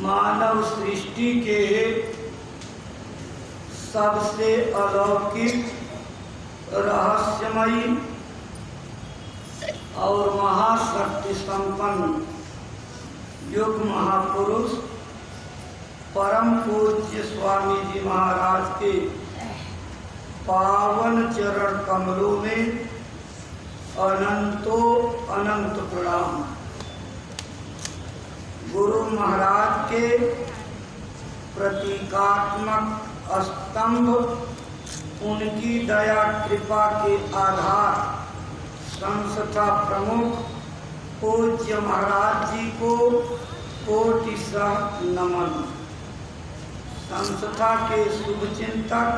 मानव सृष्टि के सबसे अलौकिक, रहस्यमयी और महाशक्ति संपन्न युग महापुरुष परम पूज्य स्वामी जी महाराज के पावन चरण कमलों में अनंतो अनंत प्रणाम। गुरु महाराज के प्रतीकात्मक स्तंभ, उनकी दया कृपा के आधार संस्था प्रमुख पूज्य महाराज जी को कोटिशः नमन। संस्था के शुभचिंतक,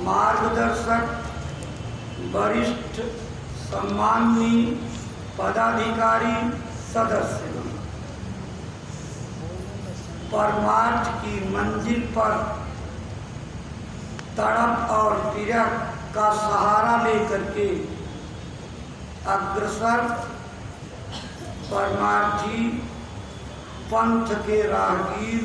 मार्गदर्शक, वरिष्ठ सम्माननीय पदाधिकारी, सदस्य, परमार्थ की मंजिल पर तड़प और विरह का सहारा लेकर के अग्रसर परमार्थी पंथ के राहगीर,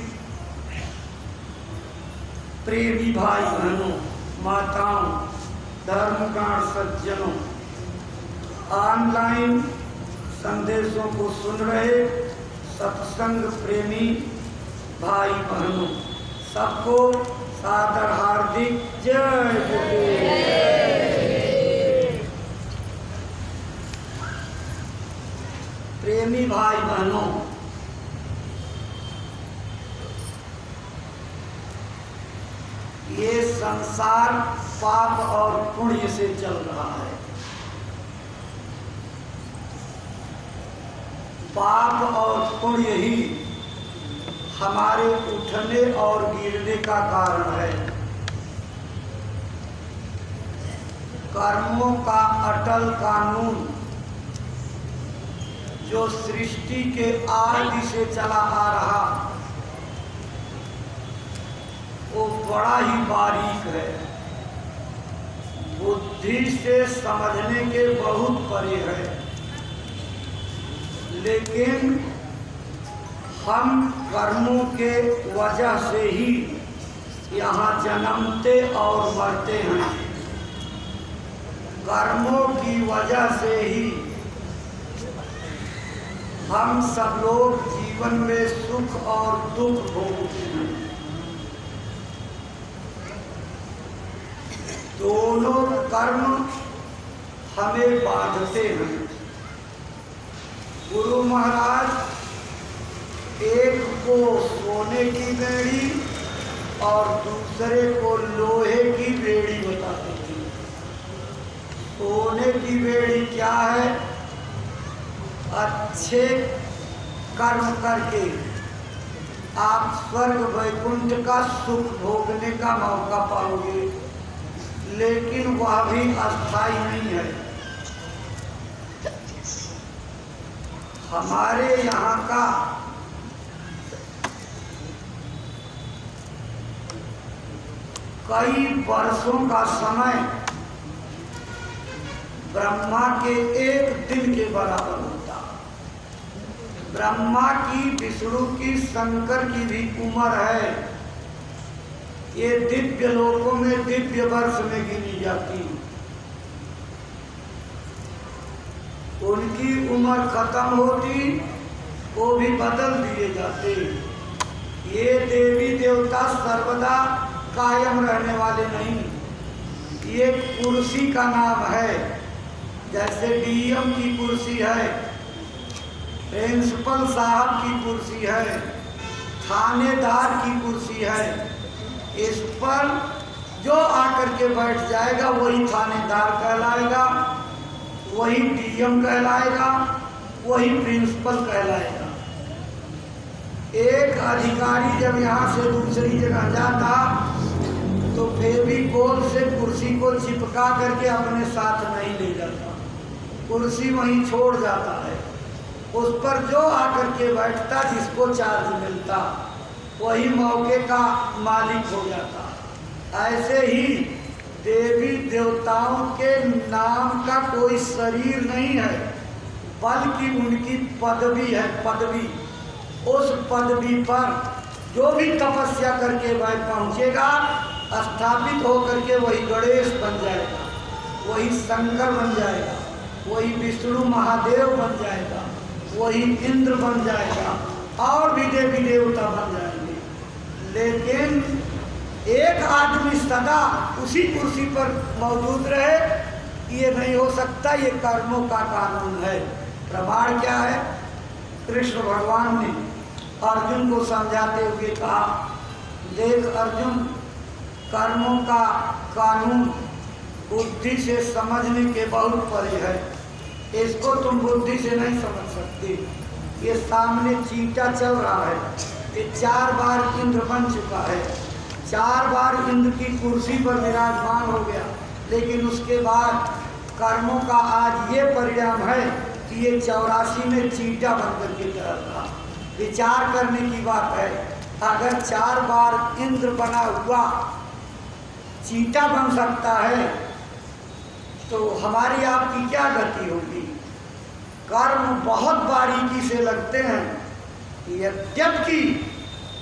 प्रेमी भाई बहनों, माताओं, धर्मप्राण सज्जनों, ऑनलाइन संदेशों को सुन रहे सत्संग प्रेमी भाई बहनों, सबको सादर हार्दिक जय गुरुदेव। प्रेमी भाई बहनों, ये संसार पाप और पुण्य से चल रहा है। पाप और पुण्य ही हमारे उठने और गिरने का कारण है। कर्मों का अटल कानून जो सृष्टि के आदि से चला आ रहा, वो बड़ा ही बारीक है, बुद्धि से समझने के बहुत परे है। लेकिन हम कर्मों के वजह से ही यहाँ जन्मते और मरते हैं। कर्मों की वजह से ही हम सब लोग जीवन में सुख और दुख भोगते हैं। दोनों कर्म हमें बांधते हैं। गुरु महाराज एक को सोने की बेड़ी और दूसरे को लोहे की बेड़ी बताते थे। सोने की बेड़ी क्या है? अच्छे कर्म करके आप स्वर्ग वैकुंठ का सुख भोगने का मौका पाओगे, लेकिन वह भी अस्थाई नहीं है। हमारे यहाँ का कई वर्षों का समय ब्रह्मा के एक दिन के बराबर होता। ब्रह्मा की, विष्णु की, शंकर की भी उम्र है, ये दिव्य लोकों में दिव्य वर्ष में गिनी जाती। उनकी उम्र खत्म होती, वो भी बदल दिए जाते। ये देवी देवता सर्वदा कायम रहने वाले नहीं। ये कुर्सी का नाम है, जैसे डीएम की कुर्सी है, प्रिंसिपल साहब की कुर्सी है, थानेदार की कुर्सी है। इस पर जो आकर के बैठ जाएगा वही थानेदार कहलाएगा, वही डीएम कहलाएगा, वही प्रिंसिपल कहलाएगा। एक अधिकारी जब यहाँ से दूसरी जगह जाता तो फेविकोल से कुर्सी को चिपका करके अपने साथ नहीं ले जाता, कुर्सी वहीं छोड़ जाता है। उस पर जो आकर के बैठता, जिसको चार्ज मिलता, वही मौके का मालिक हो जाता। ऐसे ही देवी देवताओं के नाम का कोई शरीर नहीं है, बल्कि उनकी पदवी है, पदवी। उस पदवी पर जो भी तपस्या करके वह पहुँचेगा, स्थापित होकर के वही गणेश बन जाएगा, वही शंकर बन जाएगा, वही विष्णु महादेव बन जाएगा, वही इंद्र बन जाएगा, और भी देवी देवता बन जाएंगे। लेकिन एक आदमी सदा उसी कुर्सी पर मौजूद रहे, ये नहीं हो सकता। ये कर्मों का कानून है। प्रमाण क्या है? कृष्ण भगवान ने अर्जुन को समझाते हुए कहा, देख अर्जुन, कर्मों का कानून बुद्धि से समझने के बहुत परे है। इसको तुम बुद्धि से नहीं समझ सकते। ये सामने चींटा चल रहा है, ये 4 बार इंद्र बन चुका है, 4 बार इंद्र की कुर्सी पर विराजमान हो गया, लेकिन उसके बाद कर्मों का आज ये परिणाम है कि ये 84 में चींटा बन करके रहा। विचार करने की बात है। अगर 4 बार इंद्र बना हुआ चींटा बन सकता है, तो हमारी आपकी क्या गति होगी? कर्म बहुत बारीकी से लगते हैं। यद्यपि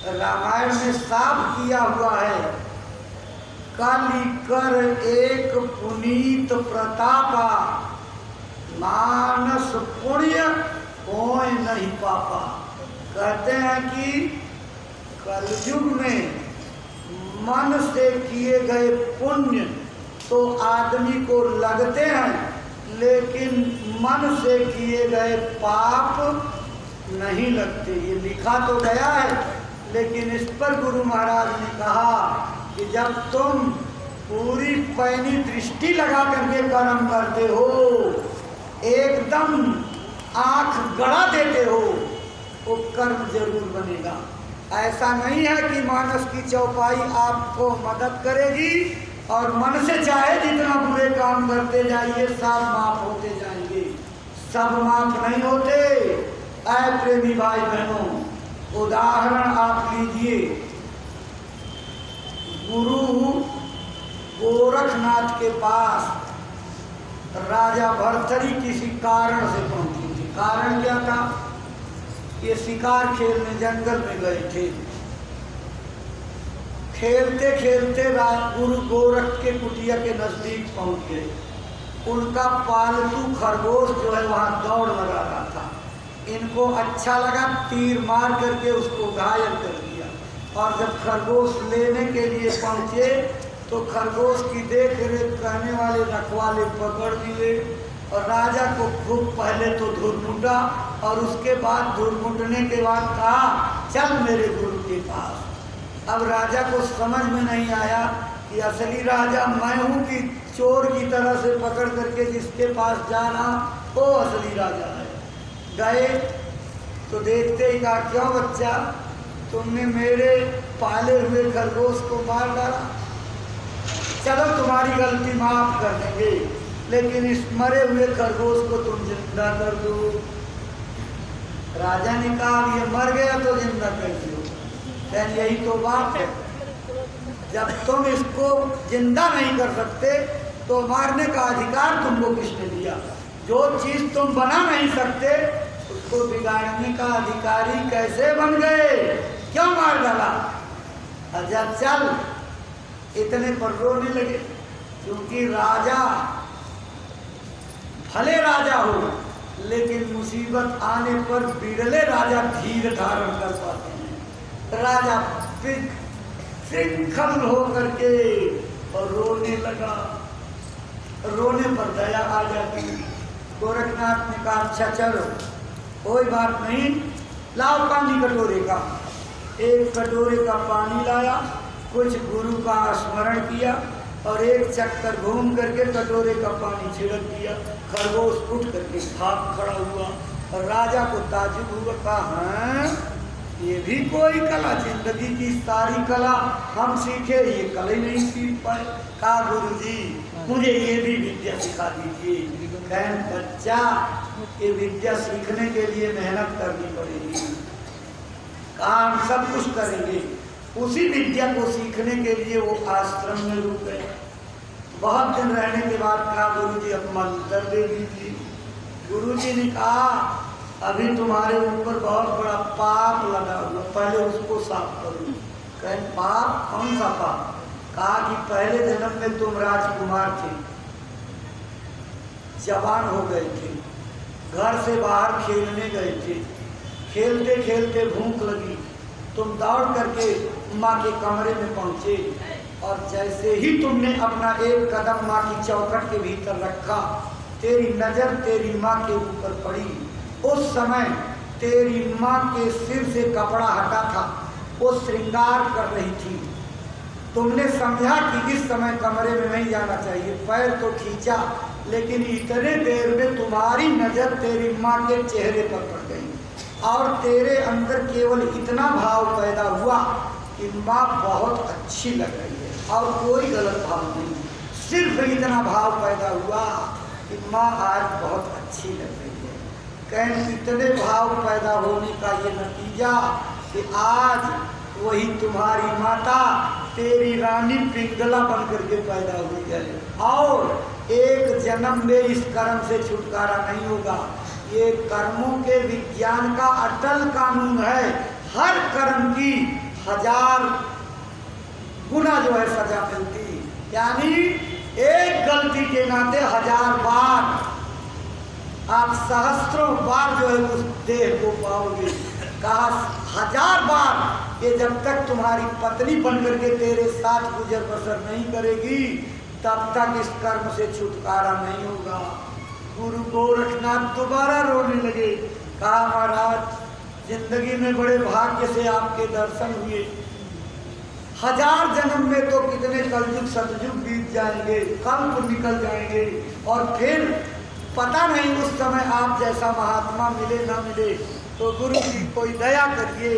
रामायण में साफ किया हुआ है, काली कर एक पुनीत प्रतापा, मानस पुण्य कोई नहीं पापा। कहते हैं कि कलयुग में मन से किए गए पुण्य तो आदमी को लगते हैं, लेकिन मन से किए गए पाप नहीं लगते। ये लिखा तो गया है, लेकिन इस पर गुरु महाराज ने कहा कि जब तुम पूरी पैनी दृष्टि लगा करके कर्म करते हो, एकदम आँख गड़ा देते हो, वो कर्म जरूर बनेगा। ऐसा नहीं है कि मानस की चौपाई आपको मदद करेगी और मन से चाहे जितना बुरे काम करते जाइए सब माफ होते जाएंगे। सब माफ नहीं होते। ऐ प्रेमी भाई बहनों, उदाहरण आप लीजिए, गुरु गोरखनाथ के पास राजा भर्तरी किसी कारण से पहुंची थी। कारण क्या था? ये शिकार खेलने जंगल में गए थे। खेलते खेलते गुरु गोरख के कुटिया के नजदीक पहुंच गए। उनका पालतू खरगोश जो है वहां दौड़ लगा रहा था। इनको अच्छा लगा, तीर मार करके उसको घायल कर दिया। और जब खरगोश लेने के लिए पहुंचे तो खरगोश की देख रेख करने वाले रखवाले पकड़ लिए और राजा को खूब पहले तो धुरमुटा और उसके बाद धुरमुटने के बाद कहा, चल मेरे गुरु के पास। अब राजा को समझ में नहीं आया कि असली राजा मैं हूँ कि चोर की तरह से पकड़ करके जिसके पास जाना वो असली राजा है। गए तो देखते ही कहा, क्यों बच्चा, तुमने मेरे पाले हुए खरगोश को मार डाला, चलो तुम्हारी गलती माफ कर देंगे, लेकिन इस मरे हुए खरगोश को तुम जिंदा कर दो। राजा ने कहा, ये मर गया तो जिंदा कर दो। यही तो बात है, जब तुम इसको जिंदा नहीं कर सकते तो मारने का अधिकार तुमको किसने दिया? जो चीज तुम बना नहीं सकते उसको बिगाड़ने का अधिकारी कैसे बन गए? क्यों मार डाला? अच्छा चल, इतने पर रोने लगे, क्योंकि राजा भले राजा हो लेकिन मुसीबत आने पर बिरले राजा धीर धारण कर पाते हैं। राजा श्रृंखल होकर के और रोने लगा। रोने पर दया आ जाती। गोरखनाथ ने कहा, अच्छा चलो कोई बात नहीं, लाओ पानी कटोरे का। एक कटोरे का पानी लाया, कुछ गुरु का स्मरण किया और एक चक्कर घूम करके कटोरे का पानी छिड़क दिया। खरगोश उठ करके भाग खड़ा हुआ और राजा को ताजुब हुआ। कहा, हाँ ये भी कोई कला, जिंदगी की सारी कला हम सीखे, ये कला ही नहीं सीख पाए। कहा, गुरुजी मुझे ये भी विद्या सिखा दीजिए। कहें, बच्चा ये विद्या सीखने के लिए मेहनत करनी पड़ेगी, काम सब कुछ करेंगे। उसी विद्या को सीखने के लिए वो आश्रम में रुक गए। बहुत दिन रहने के बाद कहा, गुरुजी अब मंत्र दे दीजिए। गुरुजी ने कहा, अभी तुम्हारे ऊपर बहुत बड़ा पाप लगा हुआ, पहले उसको साफ करो। कहें, पाप? कौन सा पाप? कहा कि पहले जन्म में तुम राजकुमार थे, जवान हो गए थे, घर से बाहर खेलने गए थे, खेलते खेलते भूख लगी, तुम दौड़ करके माँ के कमरे में पहुँचे और जैसे ही तुमने अपना एक कदम माँ की चौखट के भीतर रखा, तेरी नज़र तेरी माँ के ऊपर पड़ी। उस समय तेरी माँ के सिर से कपड़ा हटा था, वो श्रृंगार कर रही थी। तुमने समझा कि इस समय कमरे में नहीं जाना चाहिए, पैर तो खींचा, लेकिन इतने देर में तुम्हारी नज़र तेरी माँ के चेहरे पर पड़ गई और तेरे अंदर केवल इतना भाव पैदा हुआ कि माँ बहुत अच्छी लग रही है और कोई गलत भाव नहीं, सिर्फ इतना भाव पैदा हुआ कि माँ आज बहुत अच्छी लग रही है। कहें, इतने भाव पैदा होने का ये नतीजा कि आज वही तुम्हारी माता तेरी रानी पिंगला बन करके पैदा हुई है और एक जन्म में इस कर्म से छुटकारा नहीं होगा। ये कर्मों के विज्ञान का अटल कानून है, हर कर्म की 1000 गुना जो है सजा मिलती, यानी एक गलती के नाते 1000 बार आप सहस्त्रों बार जो है उस देह को पाओगे। कहा, 1000 बार ये जब तक तुम्हारी पत्नी बन करके तेरे साथ गुजर बसर नहीं करेगी तब तक इस कर्म से छुटकारा नहीं होगा। गुरु गोरखनाथ दोबारा रोने लगे। कहा, महाराज जिंदगी में बड़े भाग्य से आपके दर्शन हुए, 1000 जन्म में तो कितने कलयुग सतयुग बीत जाएंगे, कल्प निकल जाएंगे और फिर पता नहीं उस समय आप जैसा महात्मा मिले ना मिले। तो गुरु जी कोई दया करिए।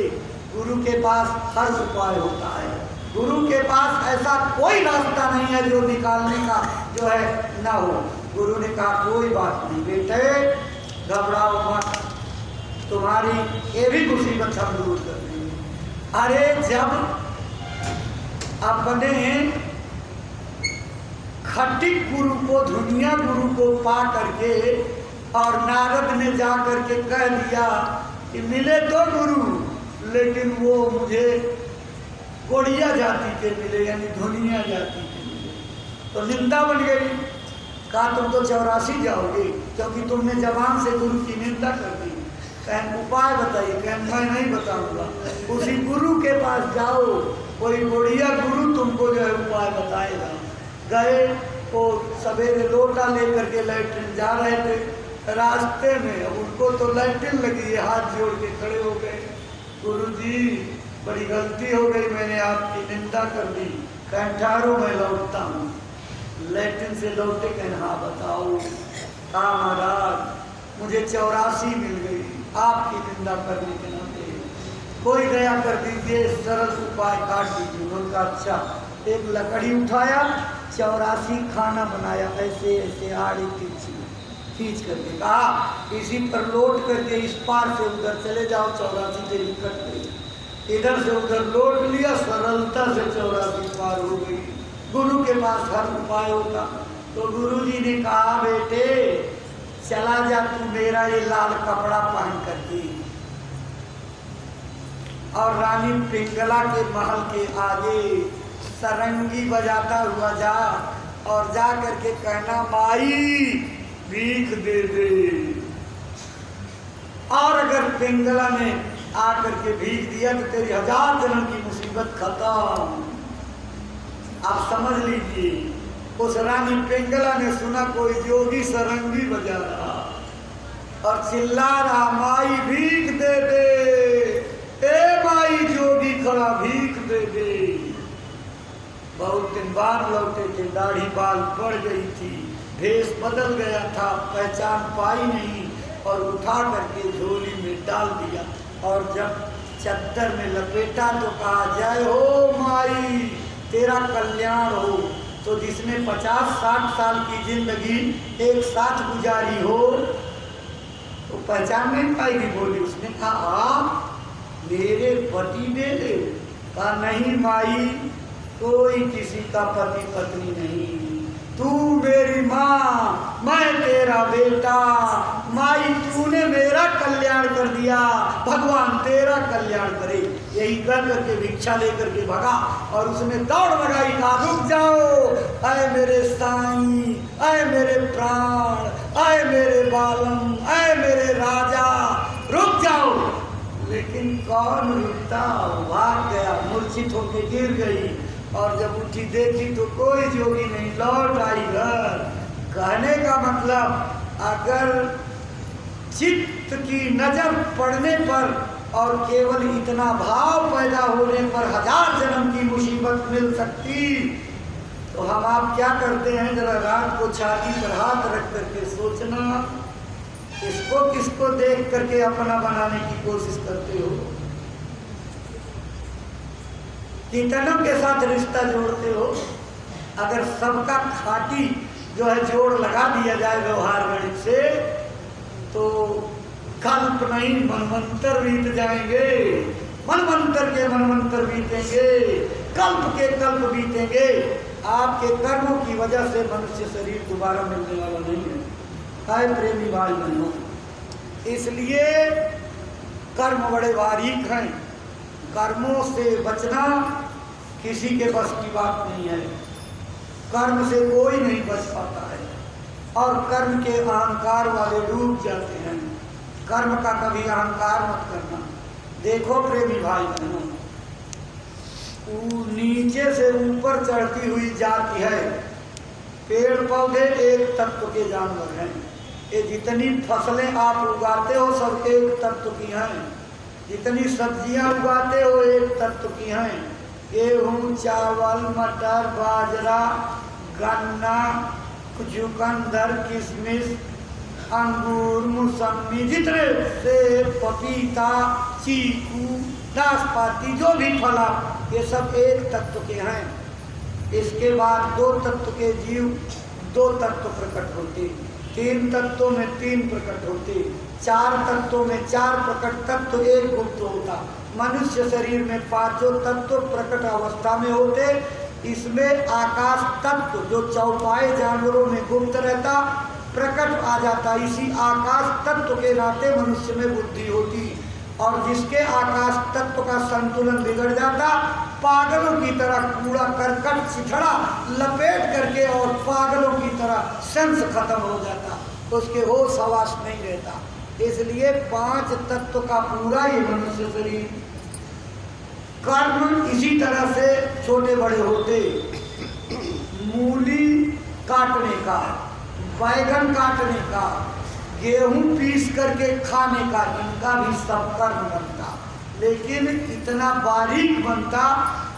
गुरु के पास हर उपाय होता है। गुरु के पास ऐसा कोई रास्ता नहीं है जो निकालने का जो है ना हो। गुरु ने कहा कोई बात नहीं बेटे, घबराओ मत, तुम्हारी ये भी मुसीबत हम दूर कर देंगे। अरे जब अपने खटिक गुरु को, धुनिया गुरु को पा करके और नारद ने जा करके कह दिया कि मिले तो गुरु, लेकिन वो मुझे गोड़िया जाति के मिले, यानी धुनिया जाति के मिले, तो निंदा बन गई। कहा तुम तो 84 जाओगे क्योंकि तुमने जबान से गुरु की निंदा कर दी। कहें उपाय बताइए। कहें मैं नहीं बताऊंगा, उसी गुरु के पास जाओ, कोई गोड़िया गुरु तुमको जो है उपाय बताएगा। गए वो सवेरे लोटा लेकर के लैट्रिन जा रहे थे, रास्ते में उनको तो लैट्रिन लगी है, हाथ जोड़ के खड़े हो गए, गुरुजी बड़ी गलती हो गई, मैंने आपकी निंदा कर दी। कहें ठहरो मैं लौटता हूँ। लैट्रिन से लौटे, कहें हाँ बताओ। कहा महाराज मुझे 84 मिल गई, आपकी निंदा करने के नाते कोई दया कर दीजिए, सरल उपाय काट दीजिए। उनका अच्छा, एक लकड़ी उठाया, 84 खाना बनाया, ऐसे ऐसे आड़ी खींच करके कहा इसी पर लोट करके इस पार से उधर चले जाओ, 84 तेरी कट गई। इधर से उधर लोट लिया, सरलता से 84 पार हो गई। गुरु के पास हर उपाय होगा। तो गुरु जी ने कहा बेटे चला जा तू मेरा ये लाल कपड़ा पहन करके और रानी पिंगला के महल के आगे सरंगी बजाता हुआ जा, और जा करके कहना माई भीख दे दे। और अगर पिंगला ने आकर के भीख दिया तो तेरी 1000 जन्म की मुसीबत खत्म। आप समझ लीजिए, उस रानी पिंगला ने सुना कोई जोगी सरंगी बजा रहा और चिल्ला रहा माई भीख दे दे, ए माई जोगी खड़ा भीख दे दे। बहुत दिन बाद लौटे थे, दाढ़ी बाल बढ़ गई थी, भेष बदल गया था, पहचान पाई नहीं, और उठा करके झोली में डाल दिया। और जब चद्दर में लपेटा तो कहा जय हो माई, तेरा कल्याण हो। तो जिसने 50-60 साल की जिंदगी एक साथ गुजारी हो तो पहचान नहीं पाएगी। बोली, उसने कहा आप मेरे पति बेटे? कहा नहीं माई, कोई किसी का पति पत्नी नहीं, तू मेरी माँ, मैं तेरा बेटा। माई तूने मेरा कल्याण कर दिया, भगवान तेरा कल्याण करे। यही कर करके भिक्षा लेकर के भगा और उसने दौड़ लगाई, कहा रुक जाओ, आए मेरे साईं, आए मेरे प्राण, आए मेरे बालम, आए मेरे राजा, रुक जाओ। लेकिन कौन रुकता, भाग गया, मूर्छित होकर गिर गई। और जब उठी देखी तो कोई जोगी नहीं, लौट आई घर। कहने का मतलब अगर चित्त की नजर पड़ने पर और केवल इतना भाव पैदा होने पर 1000 जन्म की मुसीबत मिल सकती, तो हम आप क्या करते हैं? जरा रात को छाती पर हाथ रख करके सोचना, किसको किसको देख करके अपना बनाने की कोशिश करते हो, कितनों के साथ रिश्ता जोड़ते हो। अगर सबका खाटी जो है जोड़ लगा दिया जाए व्यवहार गणित से, तो कल्प नहीं मनवंतर बीत जाएंगे, मनवंतर के मनवंतर बीतेंगे, कल्प के कल्प बीतेंगे। आपके कर्मों की वजह से मनुष्य शरीर दोबारा मिलने वाला नहीं है। हाय प्रेमी भाई बहनों, इसलिए कर्म बड़े बारीक हैं। कर्मों से बचना किसी के बस की बात नहीं है। कर्म से कोई नहीं बच पाता है, और कर्म के अहंकार वाले डूब जाते हैं। कर्म का कभी अहंकार मत करना। देखो प्रेमी भाई बहनों, नीचे से ऊपर चढ़ती हुई जाती है। पेड़ पौधे एक तत्व के जानवर हैं। ये जितनी फसलें आप उगाते हो सब एक तत्व की हैं। जितनी सब्जियां उगाते हो एक तत्व की हैं। गेहूँ, चावल, मटर, बाजरा, गन्ना, चुकंदर, किशमिश, अंगूर, मौसमी, जितने सेब, पपीता, चीकू, नाशपाती, जो भी फला, ये सब एक तत्व के हैं। इसके बाद दो तत्व के जीव, दो तत्व प्रकट होते, तीन तत्वों में तीन प्रकट होते, चार तत्वों में चार प्रकट तत्व, एक गुप्त होता। मनुष्य शरीर में पांचों तत्व प्रकट अवस्था में होते। इसमें आकाश तत्व जो चौपाए जानवरों में गुप्त रहता, प्रकट आ जाता। इसी आकाश तत्व के नाते मनुष्य में बुद्धि होती, और जिसके आकाश तत्व का संतुलन बिगड़ जाता, पागलों की तरह कूड़ा करकट चिथड़ा लपेट करके और पागलों की तरह सेंस खत्म हो जाता, उसके होश हवास नहीं रहता। इसलिए पांच तत्व का पूरा ये मनुष्य शरीर। कर्म इसी तरह से छोटे बड़े होते, मूली काटने का, बैगन काटने का, गेहूं पीस करके खाने का, इनका भी सब कर्म बनता, लेकिन इतना बारीक बनता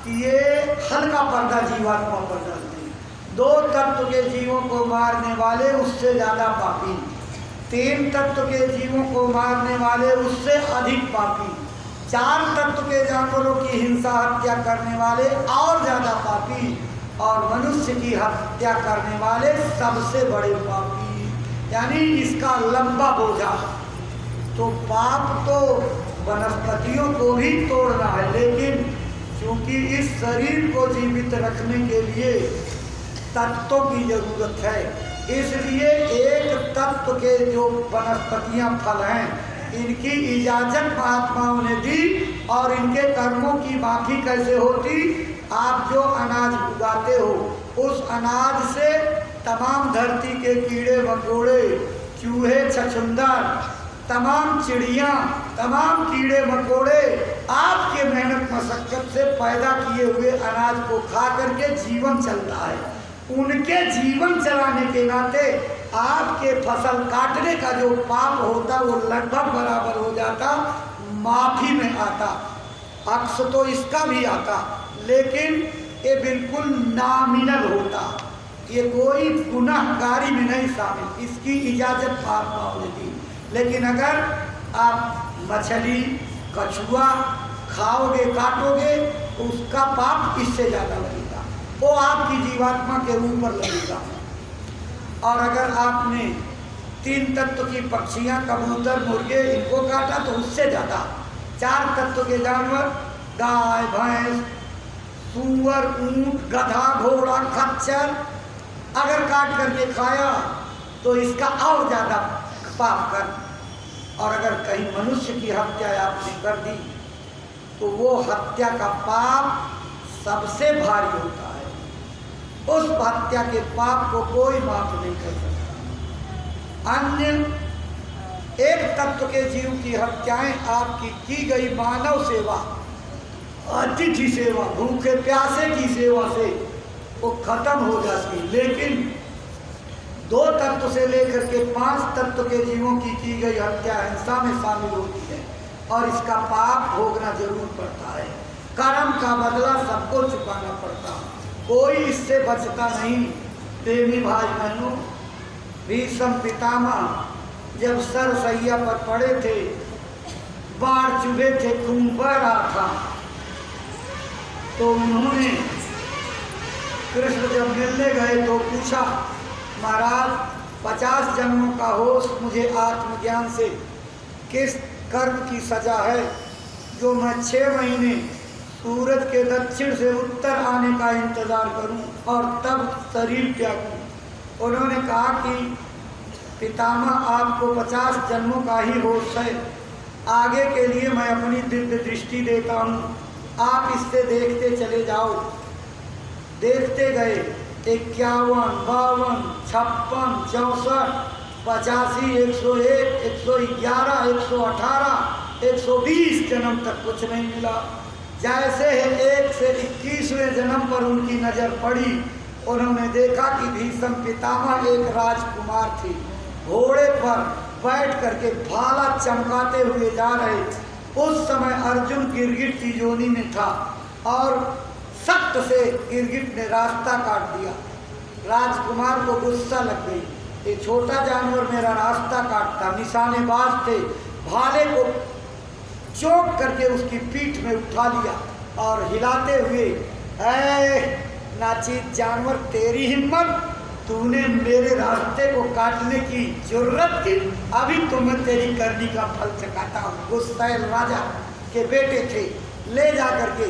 कि ये हल्का पर्दा जीवात्मा पर डालते। दो तत्व के जीवों को मारने वाले उससे ज्यादा पापी, तीन तत्व के जीवों को मारने वाले उससे अधिक पापी, चार तत्व के जानवरों की हिंसा हत्या करने वाले और ज्यादा पापी, और मनुष्य की हत्या करने वाले सबसे बड़े पापी। यानी इसका लंबा बोझा। तो पाप तो वनस्पतियों को भी तोड़ना है, लेकिन क्योंकि इस शरीर को जीवित रखने के लिए तत्वों की जरूरत है, इसलिए एक तत्व के जो वनस्पतियां फल हैं, इनकी इजाजत महात्माओं ने दी। और इनके कर्मों की माफी कैसे होती? आप जो अनाज उगाते हो, उस अनाज से तमाम धरती के कीड़े मकोड़े, चूहे छछूंदर, तमाम चिड़ियाँ, तमाम कीड़े मकोड़े आपके मेहनत मशक्कत से पैदा किए हुए अनाज को खा करके जीवन चलता है। उनके जीवन चलाने के नाते आपके फसल काटने का जो पाप होता वो लगभग बराबर हो जाता, माफी में आता। अक्स तो इसका भी आता, लेकिन ये बिल्कुल नामिनल होता, ये कोई गुनाहगारी में नहीं शामिल, इसकी इजाज़त महात्माओं ने दी। लेकिन अगर आप मछली कछुआ खाओगे काटोगे, उसका पाप इससे ज़्यादा लगेगा, वो आपकी जीवात्मा के ऊपर लगेगा। और अगर आपने तीन तत्व की पक्षियाँ, कबूतर, मुर्गे, इनको काटा तो उससे ज़्यादा। चार तत्व के जानवर, गाय, भैंस, सूअर, ऊंट, गधा, घोड़ा, खच्चर, अगर काट करके खाया तो इसका और ज़्यादा पाप कर। और अगर कहीं मनुष्य की हत्या आपने कर दी तो वो हत्या का पाप सबसे भारी होता है, उस हत्या के पाप को कोई माफ नहीं कर सकता। अन्य एक तत्व के जीव की हत्याएं आपकी की गई मानव सेवा, अतिथि सेवा, भूखे प्यासे की सेवा से वो खत्म हो जाती, लेकिन दो तत्व से लेकर के पांच तत्व के जीवों की गई हत्या हिंसा में शामिल होती है, और इसका पाप भोगना जरूर पड़ता है। कर्म का बदला सबको चुकाना पड़ता, कोई इससे बचता नहीं। प्रेमी भाई बहनों, भीष्म पितामह जब सरसैया पर पड़े थे, बाढ़ चुभे थे, खून बह रहा था, तो उन्होंने कृष्ण जब मिलने गए तो पूछा, महाराज 50 जन्मों का होश मुझे आत्मज्ञान से किस कर्म की सजा है जो मैं 6 महीने सूरज के दक्षिण से उत्तर आने का इंतज़ार करूं और तब शरीर त्यागूं। उन्होंने कहा कि पितामह, आपको 50 जन्मों का ही होश है, आगे के लिए मैं अपनी दिव्य दृष्टि देता हूँ, आप इससे देखते चले जाओ। देखते गए, 51, 52, 56, 64, 85, 101, 111, 118, 120 जन्म तक कुछ नहीं मिला। जैसे 1 से 21वें जन्म पर उनकी नज़र पड़ी, उन्होंने देखा कि भीष्म पितामह एक राजकुमार थे, घोड़े पर बैठ करके भाला चमकाते हुए जा रहे। उस समय अर्जुन गिरगिट की योनि में था और सख्त से गिरगिट ने रास्ता काट दिया। राजकुमार को गुस्सा लग गई, ये छोटा जानवर मेरा रास्ता काटता, निशानेबाज थे, भाले को चौंक करके उसकी पीठ में उठा लिया और हिलाते हुए, ऐ नाचित जानवर, तेरी हिम्मत, तूने मेरे रास्ते को काटने की जरूरत की, अभी तो मैं तेरी करनी का फल चखाता हूँ। उस सैल राजा के बेटे थे, ले जा करके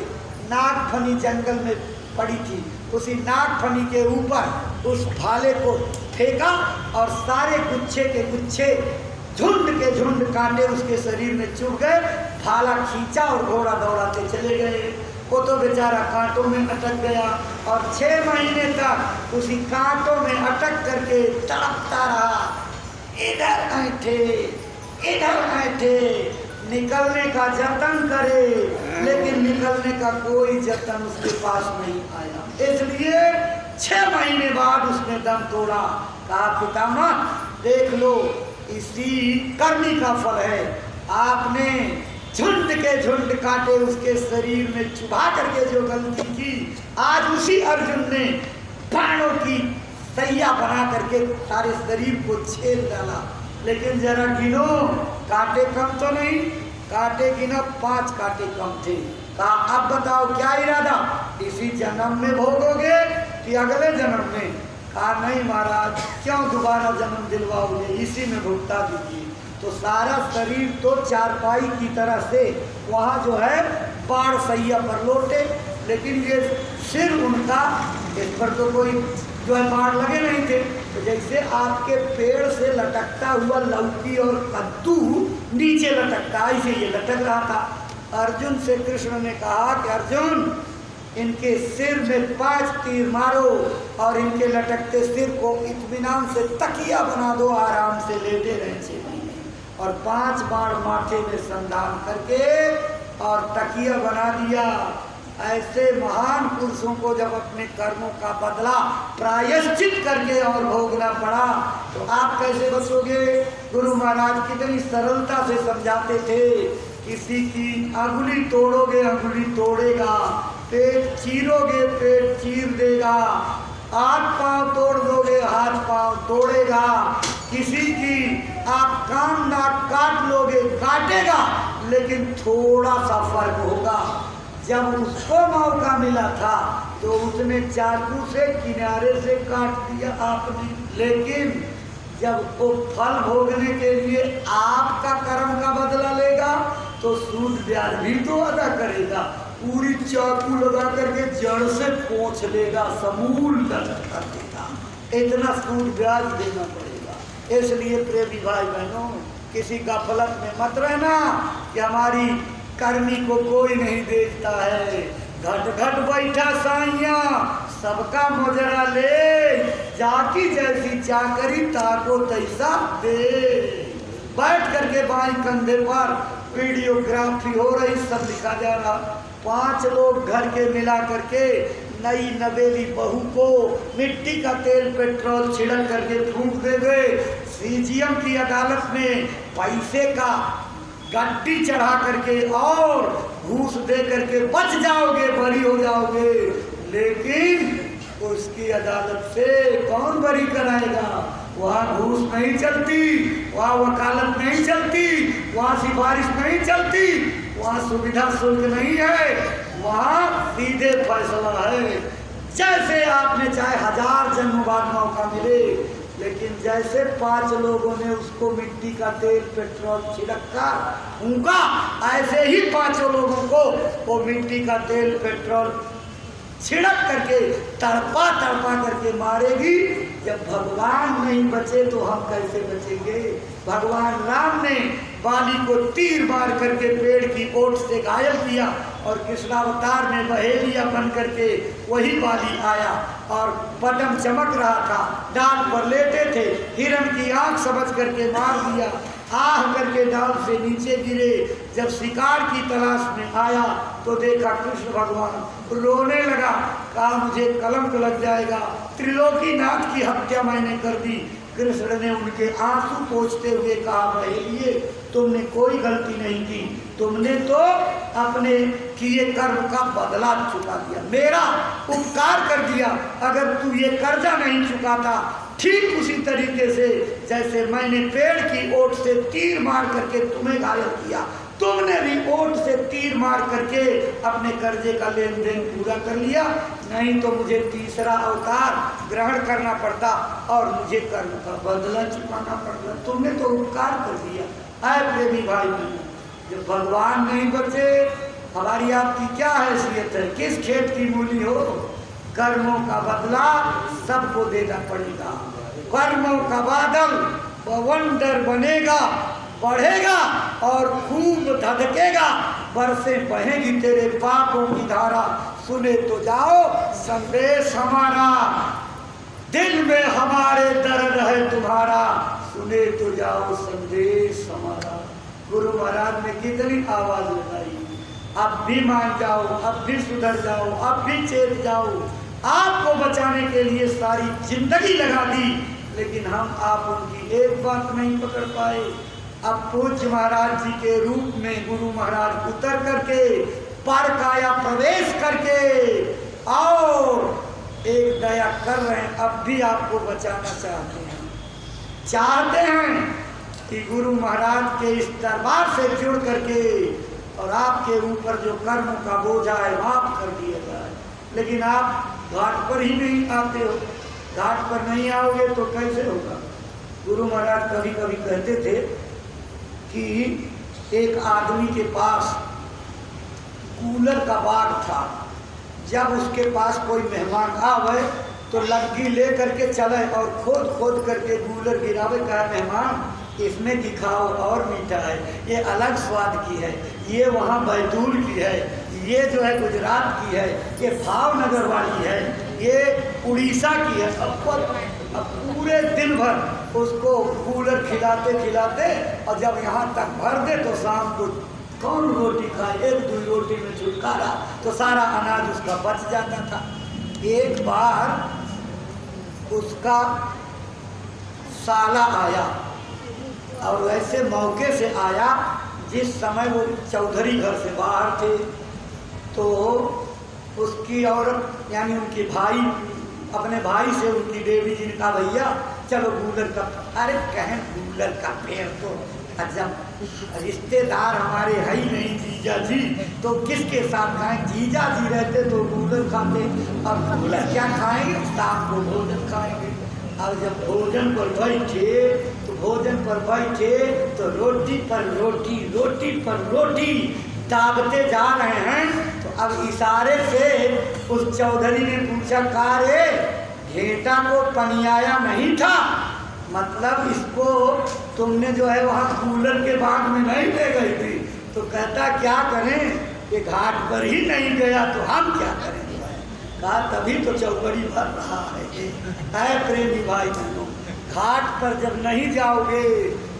नागफनी जंगल में पड़ी थी, उसी नागफनी के ऊपर उस भाले को फेंका और सारे गुच्छे के गुच्छे, झुंड के झुंड कांटे उसके शरीर में चुभ गए। भाला खींचा और घोड़ा दौड़ाते चले गए। वो तो बेचारा कांटों में अटक गया और 6 महीने तक उसी कांटों में अटक करके तड़पता रहा। इधर ऐठे निकलने का जतन करे, लेकिन निकलने का कोई जतन उसके पास नहीं आया। इसलिए 6 महीने बाद उसने दम तोड़ा। कहा, पितामह देख लो, इसी करनी का फल है। आपने झुंड के झुंड काटे उसके शरीर में चुभा करके जो गलती की, आज उसी अर्जुन ने बाणों की सैया बना करके सारे शरीर को छेद डाला। लेकिन जरा गिनो, कांटे कम तो नहीं, कांटे गिनो 5 कांटे कम थे। कहा, अब बताओ क्या इरादा, इसी जन्म में भोगोगे कि अगले जन्म में? कहा, नहीं महाराज, क्यों दोबारा जन्म दिलवाओगे, इसी में भुगता दीजिए। तो सारा शरीर तो चारपाई की तरह से वहाँ जो है बाढ़ सैया पर लौटे, लेकिन ये सिर उनका, इस पर तो कोई जो है बाढ़ लगे नहीं थे। तो जैसे आपके पेड़ से लटकता हुआ लौकी और कद्दू नीचे लटकता, ऐसे ये लटक रहा था। अर्जुन से कृष्ण ने कहा कि अर्जुन, इनके सिर में 5 तीर मारो और इनके लटकते सिर को इत्मीनान से तकिया बना दो, आराम से लेटे रहे 6 महीने। और 5 बाण माथे में संधान करके और तकिया बना दिया। ऐसे महान पुरुषों को जब अपने कर्मों का बदला प्रायश्चित करके और भोगना पड़ा, तो आप कैसे बचोगे? गुरु महाराज कितनी सरलता से समझाते थे। किसी की अंगुली तोड़ोगे, अंगुली तोड़ेगा, पेट चीरोगे, पेट चीर देगा, हाथ पांव तोड़ दोगे, हाथ पांव तोड़ेगा। किसी की आप कान नाक काट लोगे, काटेगा, लेकिन थोड़ा सा फर्क होगा। जब उसको मौका मिला था तो उसने चाकू से किनारे से काट दिया आपने, लेकिन जब वो फल भोगने के लिए आपका कर्म का बदला लेगा तो सूद ब्याज भी तो अदा करेगा। पूरी चाकू लगा करके जड़ से पोंछ लेगा, समूल कर देगा, इतना सूद ब्याज देना पड़ेगा। इसलिए प्रेमी भाई बहनों, किसी गफलत में मत रहना कि हमारी कर्मी को कोई नहीं देखता है। घट घट बैठा साइया, सबका मोजरा ले, जाकी जैसी चाकरी ताको तैसा दे। बैठ करके बाई कंधे पर वीडियोग्राफी हो रही, सब लिखा जा रहा। 5 लोग घर के मिला करके नई नवेली बहू को मिट्टी का तेल पेट्रोल छिड़क करके फूंक दे गए। सीजीएम की अदालत में पैसे का गड्डी चढ़ा करके और घूस दे करके बच जाओगे, बरी हो जाओगे, लेकिन उसकी अदालत से कौन बरी कराएगा? वहाँ घूस नहीं चलती, वहाँ वकालत नहीं चलती, वहाँ सिफारिश नहीं चलती, वहाँ सुविधा शुल्क नहीं है, वहाँ सीधे फैसला है। जैसे आपने चाहे 1000 जन्म बाद मौका मिले, लेकिन जैसे 5 लोगों ने उसको मिट्टी का तेल पेट्रोल छिड़क कर फूंका, ऐसे ही 5 लोगों को वो मिट्टी का तेल पेट्रोल छिड़क करके तड़पा तड़पा करके मारेगी। जब भगवान नहीं बचे तो हम कैसे बचेंगे? भगवान राम ने बाली को तीर मार करके पेड़ की ओट से घायल किया और कृष्णावतार में बहेलिया बन करके वही बाली आया और बटन चमक रहा था, डाल पर लेटे थे, हिरण की आंख समझ करके मार दिया, आह करके डाल से नीचे गिरे। जब शिकार की तलाश में आया तो देखा कृष्ण भगवान रोने लगा, कहा मुझे कलंक लग जाएगा, त्रिलोकीनाथ की हत्या मैंने कर दी। कृष्ण ने उनके आंसू पोंछते हुए कहा, बहेलिए तुमने कोई गलती नहीं की, तुमने तो अपने किए कर्म का बदला चुका दिया, मेरा उपकार कर दिया। अगर तू ये कर्जा नहीं चुकाता, ठीक उसी तरीके से जैसे मैंने पेड़ की ओट से तीर मार करके तुम्हें घायल किया, तुमने भी ओट से तीर मार करके अपने कर्जे का लेन देन पूरा कर लिया, नहीं तो मुझे तीसरा अवतार ग्रहण करना पड़ता और मुझे कर्म का बदला चुकाना पड़ता। तुमने तो उपकार कर दिया। है प्रेमी भाई बहनों, जब भगवान नहीं बचे हमारी आपकी क्या हैसियत है, किस खेत की मूली हो। कर्मों का बदला सबको देना पड़ेगा। कर्मों का बादल बवंडर बनेगा, बढ़ेगा और खूब धधकेगा, बरसें बहेगी तेरे पापों की धारा। सुने तो जाओ संदेश हमारा, दिल में हमारे दर्द है तुम्हारा, सुने तो जाओ संदेश हमारा। गुरु महाराज ने कितनी आवाज लगाई, अब भी मान जाओ, अब भी सुधर जाओ, अब भी चेत जाओ। आपको बचाने के लिए सारी जिंदगी लगा दी, लेकिन हम आप उनकी एक बात नहीं पकड़ पाए। अब पूज्य महाराज जी के रूप में गुरु महाराज उतर करके पर काया प्रवेश करके और एक दया कर रहे हैं, अब भी आपको बचाना चाहते हैं कि गुरु महाराज के इस दरबार से जुड़ करके और आपके ऊपर जो कर्म का बोझा है माफ कर दिया जाए। लेकिन आप घाट पर ही नहीं आते हो, घाट पर नहीं आओगे तो कैसे होगा। गुरु महाराज कभी कभी कहते थे कि एक आदमी के पास कूलर का बाग था, जब उसके पास कोई मेहमान आवे तो लग्गी ले करके चले और खोद खोद करके कूलर गिरावे, कहा मेहमान इसमें की खाओ और मीठा है, ये अलग स्वाद की है, ये वहाँ बैतूल की है, ये जो है गुजरात की है, ये भावनगर वाली है, ये उड़ीसा की है। अब पूरे दिन भर उसको कूलर खिलाते खिलाते और जब यहाँ तक भर दे तो शाम को कौन रोटी खाए, एक दो रोटी में छुटकारा, तो सारा अनाज उसका बच जाता था। एक बार उसका साला आया और वैसे मौके से आया जिस समय वो चौधरी घर से बाहर थे, तो उसकी औरत यानी उनके भाई अपने भाई से उनकी देवी जी ने कहा भैया चलो गूलर का, अरे कहें गूलर का पेड़ तो जब रिश्तेदार हमारे है ही नहीं जीजा जी, तो किसके साथ खाएं, जीजा जी रहते तो गूलर खाते, अब गूलर क्या खाएंगे, शाम को भोजन खाएंगे। अब जब भोजन पर बैठे तो भोजन पर बैठे तो रोटी पर रोटी, रोटी पर रोटी दाबते जा रहे हैं। तो अब इशारे से उस चौधरी ने पूछा का रे घेटा को पनियाया नहीं था, मतलब इसको तुमने जो है वहाँ कूलर के बाग में नहीं ले गई थी। तो कहता क्या करें, ये घाट पर ही नहीं गया तो हम क्या करें। कहा तभी तो चौकड़ी भर रहा है प्रेमी भाई बहनों, घाट पर जब नहीं जाओगे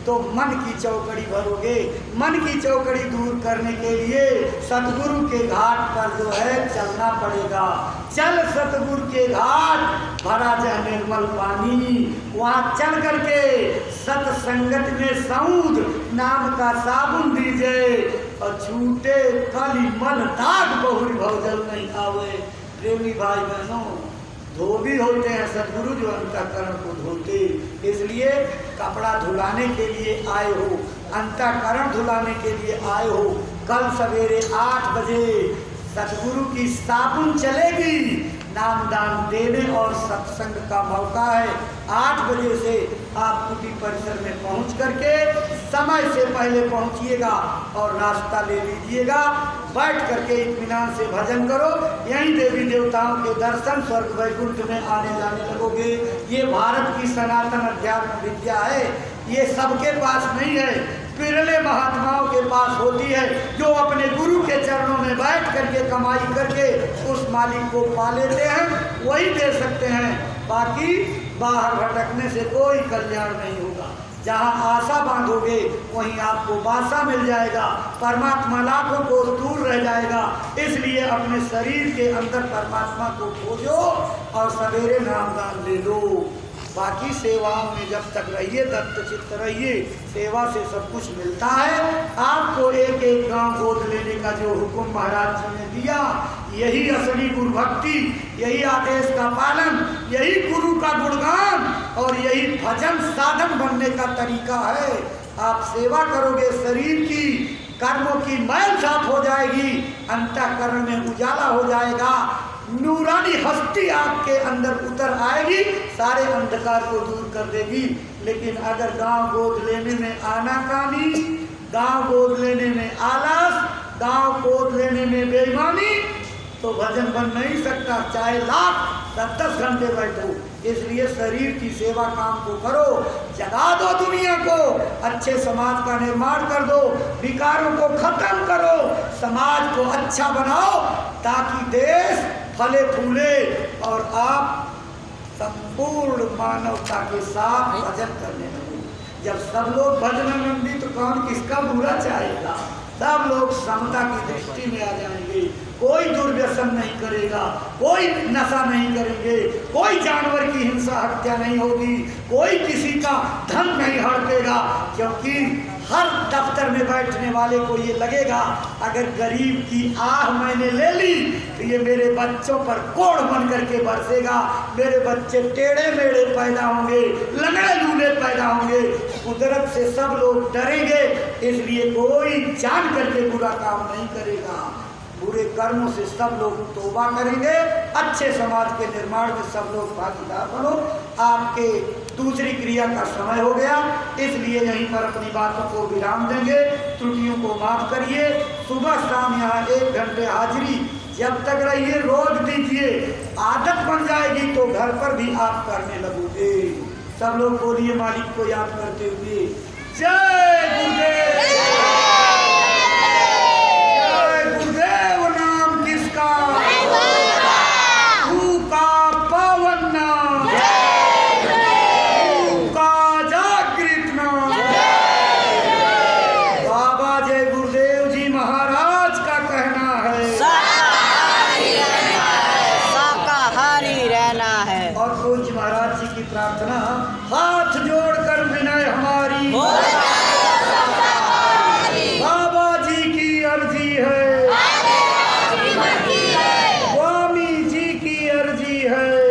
तो मन की चौकड़ी भरोगे। मन की चौकड़ी दूर करने के लिए सतगुरु के घाट पर जो है चलना पड़ेगा। चल सतगुरु के घाट भरा जाए निर्मल पानी, वहाँ चल करके सत्संगत में सऊद नाम का साबुन दीजिए और छूटे काली मल दाग बहुरी भवजल नहीं आवे। प्रेमी भाई बहनों, धोबी होते हैं सतगुरु जो अंतःकरण को धोते, इसलिए कपड़ा धुलाने के लिए आए हो, अंतःकरण धुलाने के लिए आए हो। कल सवेरे 8 बजे सतगुरु की साबुन चलेगी, नामदान देने और सत्संग का मौका है। 8 बजे से आप कुटी परिसर में पहुंच करके समय से पहले पहुंचिएगा और नाश्ता ले लीजिएगा। बैठ करके इत्मीनान से भजन करो, यहीं देवी देवताओं के दर्शन, स्वर्ग वैकुंठ में आने जाने लगोगे। ये भारत की सनातन अध्यात्म विद्या है, ये सबके पास नहीं है, बिरले महात्माओं के पास होती है जो अपने गुरु के चरणों में बैठ करके कमाई करके उस मालिक को पा लेते हैं, वही दे सकते हैं। बाकी बाहर भटकने से कोई कल्याण नहीं होगा। जहाँ आशा बांधोगे वहीं आपको बासा मिल जाएगा, परमात्मा लाखों को दूर रह जाएगा। इसलिए अपने शरीर के अंदर परमात्मा को खोजो और सवेरे नामदान ले लो। बाकी सेवाओं में जब तक रहिए, दत्तचित्त रहिए, सेवा से सब कुछ मिलता है। आपको एक एक गांव गोद लेने का जो हुक्म महाराज जी ने दिया, यही असली गुरु भक्ति, यही आदेश का पालन, यही गुरु का गुणगान और यही भजन साधन बनने का तरीका है। आप सेवा करोगे शरीर की कर्मों की मैल साफ हो जाएगी, अंतःकरण में उजाला हो जाएगा, नूरानी हस्ती आपके अंदर उतर आएगी, सारे अंधकार को दूर कर देगी। लेकिन अगर गांव गोद लेने में आनाकानी, गांव गोद लेने में आलस, गांव गोद लेने में बेईमानी, तो भजन बन नहीं सकता, चाहे लाख 10 घंटे बैठो। इसलिए शरीर की सेवा काम को करो, जगा दो दुनिया को, अच्छे समाज का निर्माण कर दो, विकारों को खत्म करो, समाज को अच्छा बनाओ, ताकि देश फले फूले और आप संपूर्ण मानवता के साथ भजन करने लगे। जब सब लोग भजनानंदी तो कौन किसका बुरा चाहेगा? सब लोग समता की दृष्टि में आ जाएंगे, कोई दुर्व्यसन नहीं करेगा, कोई नशा नहीं करेंगे, कोई जानवर की हिंसा हत्या नहीं होगी, कोई किसी का धन नहीं हड़पेगा, क्योंकि हर दफ्तर में बैठने वाले को ये लगेगा अगर गरीब की आह मैंने ले ली तो ये मेरे बच्चों पर कोड़ बन करके बरसेगा, मेरे बच्चे टेढ़े मेढ़े पैदा होंगे, लंगड़े लूले पैदा होंगे। कुदरत से सब लोग डरेंगे, इसलिए कोई जान करके बुरा काम नहीं करेगा। बुरे कर्मों से सब लोग तौबा करेंगे, अच्छे समाज के निर्माण में सब लोग भागीदार बनो। आपके दूसरी क्रिया का समय हो गया, इसलिए यहीं पर अपनी बातों को विराम देंगे, त्रुटियों को माफ करिए। सुबह शाम यहाँ 1 घंटे हाजिरी जब तक रहिए, रोज दीजिए, आदत बन जाएगी तो घर पर भी आप करने लगोगे। सब लोग बोलिए मालिक को याद करते हुए, जय गुरुदेव। प्रार्थना हाथ जोड़कर विनय हमारी, बाबा जी की अर्जी है, स्वामी जी की अर्जी है।